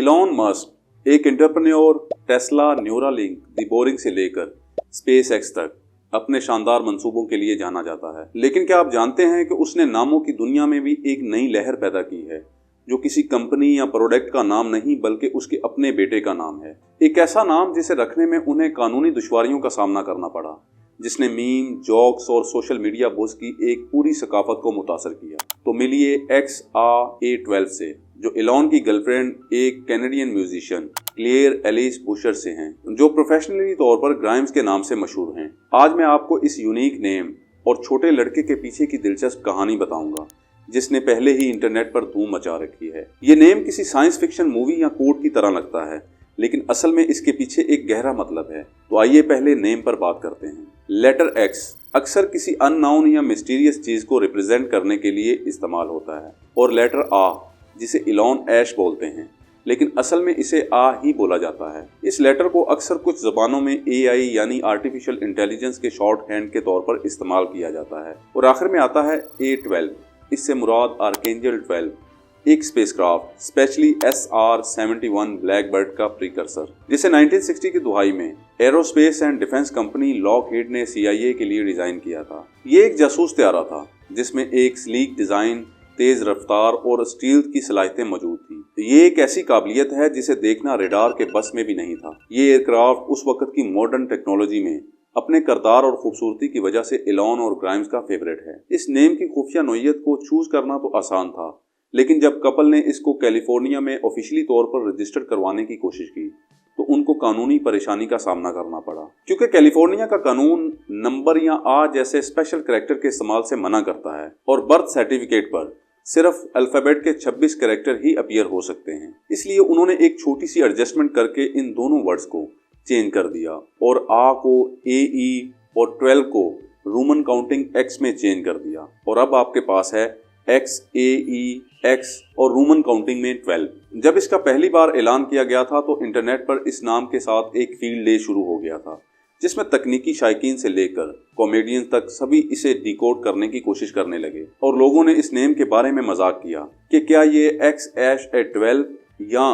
Elon Musk एक entrepreneur, Tesla, Neuralink, दी boring से लेकर स्पेस एक्स तक अपने शानदार मंसूबों के लिए जाना जाता है। लेकिन क्या आप जानते हैं कि उसने नामों की दुनिया में भी एक नई लहर पैदा की है, जो किसी कंपनी या प्रोडक्ट का नाम नहीं बल्कि उसके अपने बेटे का नाम है। एक ऐसा नाम जिसे रखने में उन्हें कानूनी दुश्वारियों का सामना करना पड़ा, जिसने मीम, जोक्स और सोशल मीडिया बुज़ की एक पूरी सकाफत को मुतासर किया। तो मिलिए XA12 से, जो इलॉन की गर्लफ्रेंड एक Canadian musician Claire Elise Boucher से हैं, जो प्रोफेशनली तौर पर ग्राइम्स के नाम से मशहूर हैं। आज मैं आपको इस यूनिक नेम और छोटे लड़के के पीछे की दिलचस्प कहानी बताऊंगा, जिसने पहले ही इंटरनेट पर धूम मचा रखी है। ये नेम किसी साइंस फिक्शन मूवी या कोड की तरह लगता है, लेकिन असल में इसके पीछे एक गहरा मतलब है। तो आइए पहले नेम पर बात करते हैं। लेटर X अक्सर किसी अननोन या मिस्टीरियस चीज को रिप्रेजेंट करने के लिए इस्तेमाल होता है, और लेटर A जिसे इलॉन ऐश बोलते हैं, लेकिन असल में इसे आ ही बोला जाता है। इस लेटर को अक्सर कुछ जबानों में AI यानी आर्टिफिशियल इंटेलिजेंस के शॉर्ट हैंड के तौर पर इस्तेमाल किया जाता है। और आखिर में आता है A12, इससे मुराद आर्केंजल 12, एक स्पेसक्राफ्ट स्पेशली SR-71 ब्लैकबर्ड का प्रीकर्सर, जिसे 1960 की दुहाई में aerospace and defence company Lockheed ने CIA के लिए डिजाइन किया था। ये एक जासूस त्यारा था जिसमें एक स्लीक डिजाइन, तेज रफ्तार और स्टील की सलाहियतें मौजूद थी। ये एक ऐसी काबिलियत है जिसे देखना रेडार के बस में भी नहीं था। ये एयरक्राफ्ट उस वक्त की मॉडर्न टेक्नोलॉजी में अपने करदार और खूबसूरती की वजह से इलॉन और ग्राइम्स का फेवरेट है। इस नेम की खुफिया नोयत को चूज करना तो आसान था, लेकिन जब कपल ने इसको कैलिफोर्निया में ऑफिशियली तौर पर रजिस्टर करवाने की कोशिश की तो उनको कानूनी परेशानी का सामना करना पड़ा, क्योंकि कैलिफोर्निया का कानून नंबर या आ जैसे स्पेशल कैरेक्टर के इस्तेमाल से मना करता है, और बर्थ सर्टिफिकेट पर सिर्फ अल्फाबेट के 26 कैरेक्टर ही अपीयर हो सकते हैं। इसलिए उन्होंने एक छोटी सी एडजस्टमेंट करके इन दोनों वर्ड्स को चेंज कर दिया और आ को AE और 12 को रोमन काउंटिंग X में चेंज कर दिया, और अब आपके पास है XAEX और रोमन काउंटिंग में 12। जब इसका पहली बार ऐलान किया गया था तो इंटरनेट पर इस नाम के साथ एक फील्ड डे शुरू हो गया था, जिसमें तकनीकी शायकीन से लेकर कॉमेडियन तक सभी इसे डिकोड करने की कोशिश करने लगे, और लोगों ने इस नेम के बारे में मजाक किया कि क्या ये XA12 या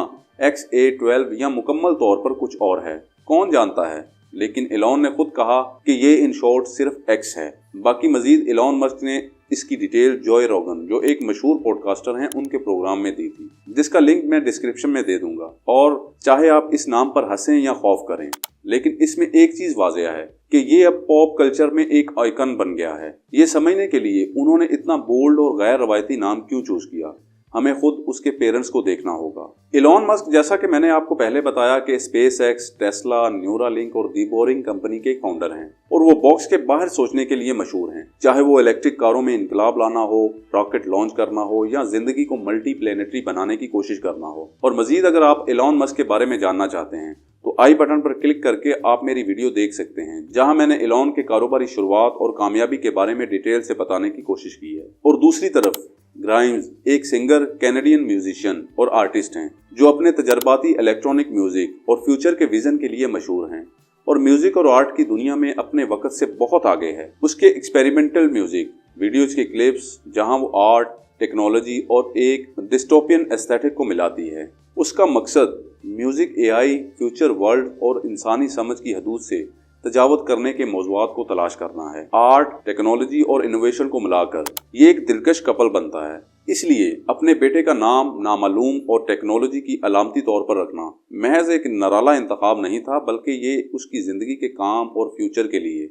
XA12 या मुकम्मल तौर पर कुछ और है, कौन जानता है। लेकिन इलॉन ने खुद कहा कि ये इन शॉर्ट सिर्फ X है। बाकी मजीद इलॉन मस्क ने इसकी डिटेल जॉय रोगन, जो एक मशहूर पॉडकास्टर हैं, उनके प्रोग्राम में दी थी, जिसका लिंक मैं डिस्क्रिप्शन में दे दूंगा। और चाहे आप इस नाम पर हंसें या खौफ करें, लेकिन इसमें एक चीज वाज़ेह है कि ये अब पॉप कल्चर में एक आइकन बन गया है। ये समझने के लिए उन्होंने इतना बोल्ड और गैर रवायती नाम क्यों चूज किया, हमें खुद उसके पेरेंट्स को देखना होगा। इलॉन मस्क, जैसा कि मैंने आपको पहले बताया, कि स्पेस एक्स, टेस्ला, न्यूरालिंक और दी बोरिंग कंपनी के फाउंडर हैं, और वो बॉक्स के बाहर सोचने के लिए मशहूर हैं। चाहे वो इलेक्ट्रिक कारों में इनकलाब लाना हो, रॉकेट लॉन्च करना हो, या जिंदगी को मल्टी प्लेनेटरी बनाने की कोशिश करना हो। और मजीद अगर आप इलॉन मस्क के बारे में जानना चाहते हैं तो आई बटन पर क्लिक करके आप मेरी वीडियो देख सकते हैं, जहां मैंने इलॉन के कारोबारी शुरुआत और कामयाबी के बारे में डिटेल से बताने की कोशिश की है। और दूसरी तरफ ग्राइम्स एक सिंगर, कैनेडियन म्यूजिशियन और आर्टिस्ट हैं, जो अपने तजर्बाती इलेक्ट्रॉनिक म्यूजिक और फ्यूचर के विजन के लिए मशहूर हैं, और म्यूजिक और आर्ट की दुनिया में अपने वक्त से बहुत आगे है। उसके एक्सपेरिमेंटल म्यूजिक वीडियोज के क्लिप्स, जहां वो आर्ट, टेक्नोलॉजी और एक डिस्टोपियन एस्थेटिक को मिलाती है। उसका मकसद म्यूजिक, AI, फ्यूचर वर्ल्ड और इंसानी समझ की हदूद से तजावत करने के मौज़ूआत को तलाश करना है। आर्ट, टेक्नोलॉजी और इनोवेशन को मिलाकर ये एक दिलकश कपल बनता है। इसलिए अपने बेटे का नाम नामालूम और टेक्नोलॉजी की अलामती तौर पर रखना महज एक नराला इंतखाब नहीं था, बल्कि ये उसकी ज़िंदगी के काम और फ्यूचर के लिए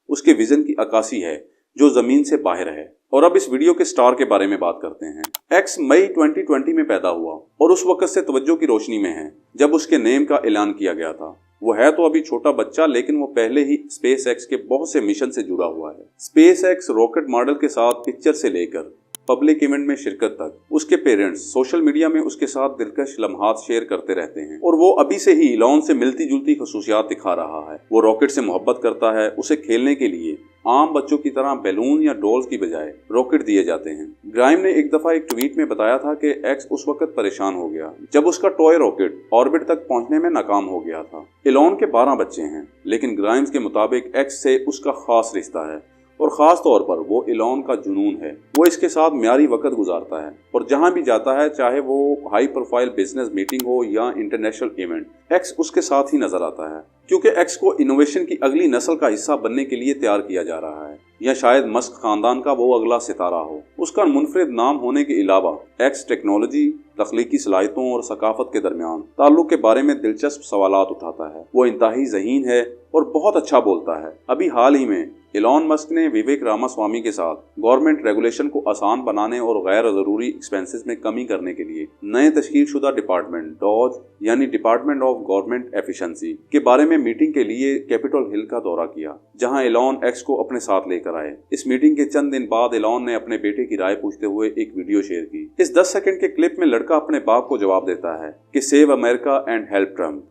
उसके विज़न की अक्कासी है, जो ज़मीन से बाहर है। और अब इस वीडियो के स्टार के बारे में बात करते हैं। X मई 2020 में पैदा हुआ और उस वक्त से तवज्जो की रोशनी में है जब उसके नेम का ऐलान किया गया था। वो है तो अभी छोटा बच्चा, लेकिन वो पहले ही स्पेस एक्स के बहुत से मिशन से जुड़ा हुआ है। स्पेस एक्स रॉकेट मॉडल के साथ पिक्चर से लेकर पब्लिक इवेंट में शिरकत तक उसके पेरेंट्स सोशल मीडिया में उसके साथ दिलकश लम्हात शेयर करते रहते हैं, और वो अभी से ही इलॉन से मिलती जुलती खसूसियात दिखा रहा है। वो रॉकेट से मोहब्बत करता है। उसे खेलने के लिए आम बच्चों की तरह बैलून या डॉल्स की बजाय रॉकेट दिए जाते हैं। ग्राइम ने एक दफा एक ट्वीट में बताया था कि एक्स उस वक्त परेशान हो गया जब उसका टॉय रॉकेट ऑर्बिट तक पहुंचने में नाकाम हो गया था। इलॉन के 12 बच्चे हैं, लेकिन ग्राइम्स के मुताबिक एक्स से उसका खास रिश्ता है اور خاص طور پر وہ ایلون کا جنون ہے۔ وہ اس کے ساتھ معیاری وقت گزارتا ہے اور جہاں بھی جاتا ہے، چاہے وہ ہائی پروفائل بزنس میٹنگ ہو یا انٹرنیشنل ایونٹ، ایکس اس کے ساتھ ہی نظر آتا ہے، کیونکہ ایکس کو انوویشن کی اگلی نسل کا حصہ بننے کے لیے تیار کیا جا رہا ہے، یا شاید مسک خاندان کا وہ اگلا ستارہ ہو۔ اس کا منفرد نام ہونے کے علاوہ ایکس ٹیکنالوجی، تخلیقی صلاحیتوں اور ثقافت کے درمیان تعلق کے بارے میں دلچسپ سوالات اٹھاتا ہے۔ وہ انتہائی ذہین ہے اور بہت اچھا بولتا ہے۔ ابھی حال ہی میں ایلون مسک نے وویک راماسوامی کے ساتھ گورنمنٹ ریگولیشن کو آسان بنانے اور غیر ضروری ایکسپنسز میں کمی کرنے کے لیے نئے تشکیل شدہ ڈپارٹمنٹ ڈاج یعنی ڈپارٹمنٹ آف گورنمنٹ ایفیشنسی کے بارے میں میٹنگ کے لیے کیپٹل ہل کا دورہ کیا، جہاں ایلون ایکس کو اپنے ساتھ لے کر آئے۔ اس میٹنگ کے چند دن بعد ایلون نے اپنے بیٹے کی رائے پوچھتے ہوئے ایک ویڈیو شیئر کی۔ اس 10 سیکنڈ کے کلپ میں لڑکا اپنے باپ کو جواب دیتا ہے کہ save America and help Trump.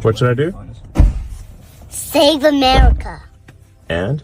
What should I do? Save America. And?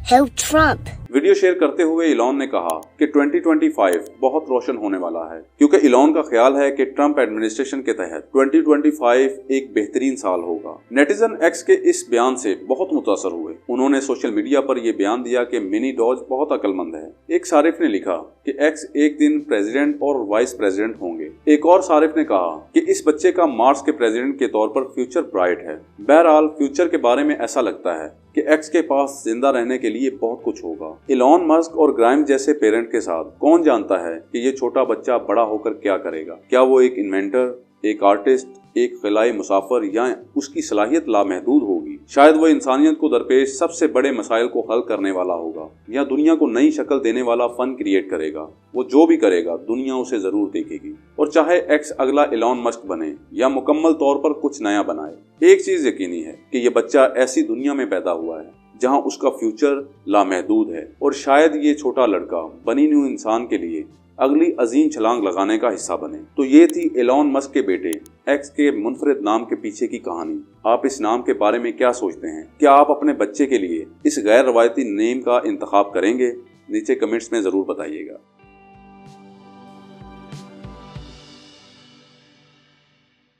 Help Trump. Video share کرتے ہوئے ایلون نے کہا کہ 2025 بہت روشن ہونے والا ہے، کیونکہ ایلون کا خیال ہے کہ ٹرمپ ایڈمنسٹریشن کے تحت 2025 ایک بہترین سال ہوگا۔ نیٹیزن ایکس کے اس بیان سے بہت متاثر ہوئے۔ انہوں نے سوشل میڈیا پر یہ بیان دیا کہ منی ڈاج بہت عقل مند ہے۔ ایک صارف نے لکھا کہ ایکس ایک دن پریزیڈنٹ اور وائس پریزیڈنٹ ہوں گے۔ ایک اور صارف نے کہا کہ اس بچے کا مارس کے پریزیڈنٹ کے طور پر فیوچر برائٹ ہے۔ بہرحال فیوچر کے بارے میں ایسا لگتا ہے کہ ایکس کے پاس زندہ رہنے کے لیے بہت کچھ ہوگا۔ ایلون مسک اور گرائم جیسے پیرنٹ کے ساتھ کون جانتا ہے کہ یہ چھوٹا بچہ بڑا ہو کر کیا کرے گا؟ کیا وہ ایک انوینٹر، ایک آرٹسٹ، ایک خلائی مسافر، یا اس کی صلاحیت لامحدود ہوگی؟ شاید وہ انسانیت کو درپیش سب سے بڑے مسائل کو حل کرنے والا ہوگا، یا دنیا کو نئی شکل دینے والا فن کریٹ کرے گا۔ وہ جو بھی کرے گا دنیا اسے ضرور دیکھے گی، اور چاہے ایکس اگلا ایلون مسک بنے یا مکمل طور پر کچھ نیا بنائے، ایک چیز یقینی ہے کہ یہ بچہ ایسی دنیا میں پیدا ہوا ہے جہاں اس کا فیوچر لامحدود ہے، اور شاید یہ چھوٹا لڑکا بنی نوع انسان کے لیے اگلی عظیم چھلانگ لگانے کا حصہ بنے۔ تو یہ تھی ایلون مسک کے بیٹے ایکس کے منفرد نام کے پیچھے کی کہانی۔ آپ اس نام کے بارے میں کیا سوچتے ہیں؟ کیا آپ اپنے بچے کے لیے اس غیر روایتی نیم کا انتخاب کریں گے؟ نیچے کمنٹس میں ضرور بتائیے گا۔